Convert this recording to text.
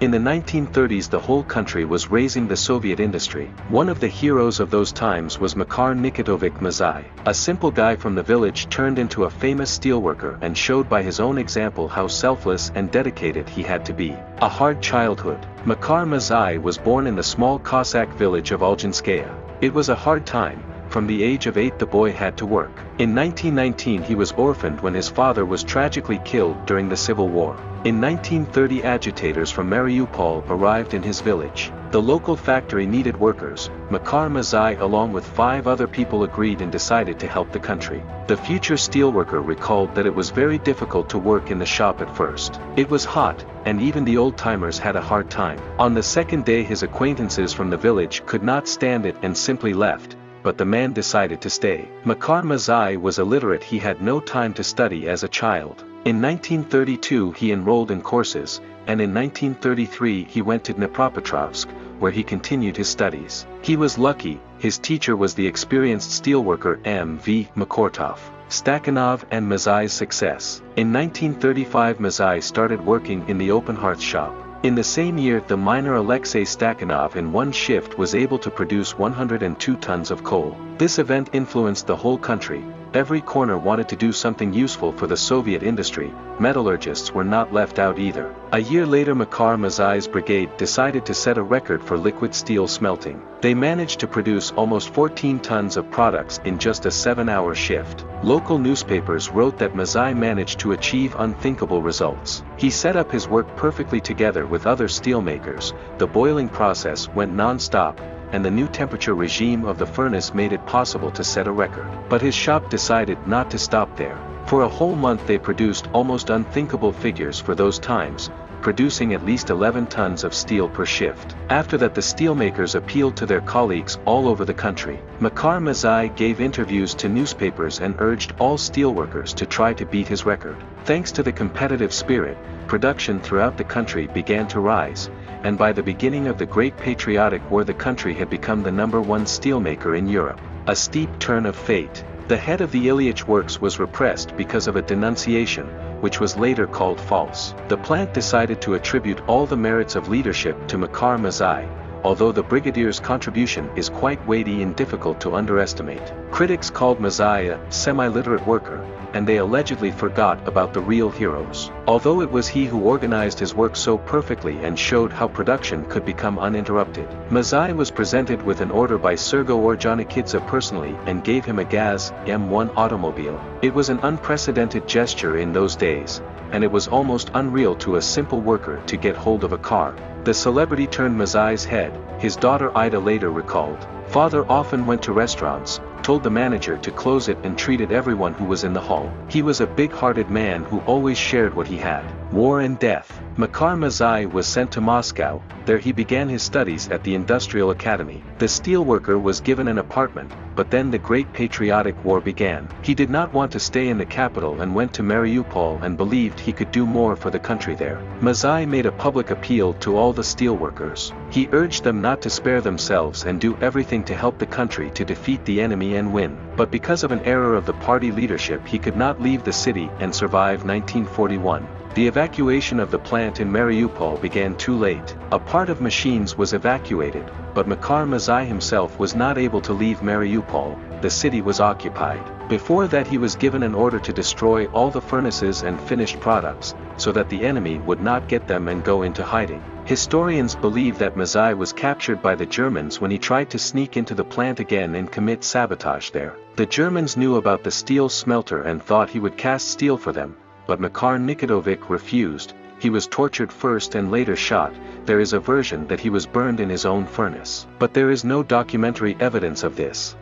In the 1930s the whole country was raising the Soviet industry. One of the heroes of those times was Makar Nikitovich Mazai. A simple guy from the village turned into a famous steelworker and showed by his own example how selfless and dedicated he had to be. A hard childhood. Makar Mazai was born in the small Cossack village of Uljanskaya. It was a hard time. From the age of 8 the boy had to work. In 1919 he was orphaned when his father was tragically killed during the Civil War. In 1930 agitators from Mariupol arrived in his village. The local factory needed workers. Makar Mazai along with 5 other people agreed and decided to help the country. The future steelworker recalled that it was very difficult to work in the shop at first. It was hot, and even the old-timers had a hard time. On the second day his acquaintances from the village could not stand it and simply left. But the man decided to stay. Makar Mazai was illiterate. He had no time to study as a child. In 1932 he enrolled in courses, and in 1933 he went to Dnipropetrovsk, where he continued his studies. He was lucky, his teacher was the experienced steelworker M.V. Makortov. Stakhanov and Mazai's success. In 1935 Mazai started working in the open hearth shop. In the same year the miner Alexei Stakhanov in one shift was able to produce 102 tons of coal. This event influenced the whole country. Every corner wanted to do something useful for the Soviet industry. Metallurgists were not left out either. A year later Makar Mazai's brigade decided to set a record for liquid steel smelting. They managed to produce almost 14 tons of products in just a 7-hour shift. Local newspapers wrote that Mazai managed to achieve unthinkable results. He set up his work perfectly together with other steelmakers. The boiling process went non-stop, and the new temperature regime of the furnace made it possible to set a record. But his shop decided not to stop there. For a whole month they produced almost unthinkable figures for those times, producing at least 11 tons of steel per shift. After that the steelmakers appealed to their colleagues all over the country. Makar Mazai gave interviews to newspapers and urged all steelworkers to try to beat his record. Thanks to the competitive spirit, production throughout the country began to rise, and by the beginning of the Great Patriotic War the country had become the #1 steelmaker in Europe. A steep turn of fate. The head of the Ilyich works was repressed because of a denunciation, which was later called false. The plant decided to attribute all the merits of leadership to Makar Mazai, although the brigadier's contribution is quite weighty and difficult to underestimate. Critics called Mazai a semi-literate worker, and they allegedly forgot about the real heroes. Although it was he who organized his work so perfectly and showed how production could become uninterrupted. Mazai was presented with an order by Sergo Orjonikidze personally and gave him a Gaz M1 automobile. It was an unprecedented gesture in those days, and it was almost unreal to a simple worker to get hold of a car. The celebrity turned Mazai's head. His daughter Ida later recalled, "Father often went to restaurants, told the manager to close it and treated everyone who was in the hall. He was a big-hearted man who always shared what he had." War and death. Makar Mazai was sent to Moscow. There he began his studies at the Industrial Academy. The steelworker was given an apartment, but then the Great Patriotic War began. He did not want to stay in the capital and went to Mariupol and believed he could do more for the country there. Mazai made a public appeal to all the steelworkers. He urged them not to spare themselves and do everything to help the country to defeat the enemy and win. But because of an error of the party leadership he could not leave the city and survive 1941. The evacuation of the plant in Mariupol began too late. A part of machines was evacuated, but Makar Mazai himself was not able to leave Mariupol. The city was occupied. Before that he was given an order to destroy all the furnaces and finished products, so that the enemy would not get them and go into hiding. Historians believe that Mazai was captured by the Germans when he tried to sneak into the plant again and commit sabotage there. The Germans knew about the steel smelter and thought he would cast steel for them, but Makar Nikitovich refused. He was tortured first and later shot. There is a version that he was burned in his own furnace, but there is no documentary evidence of this.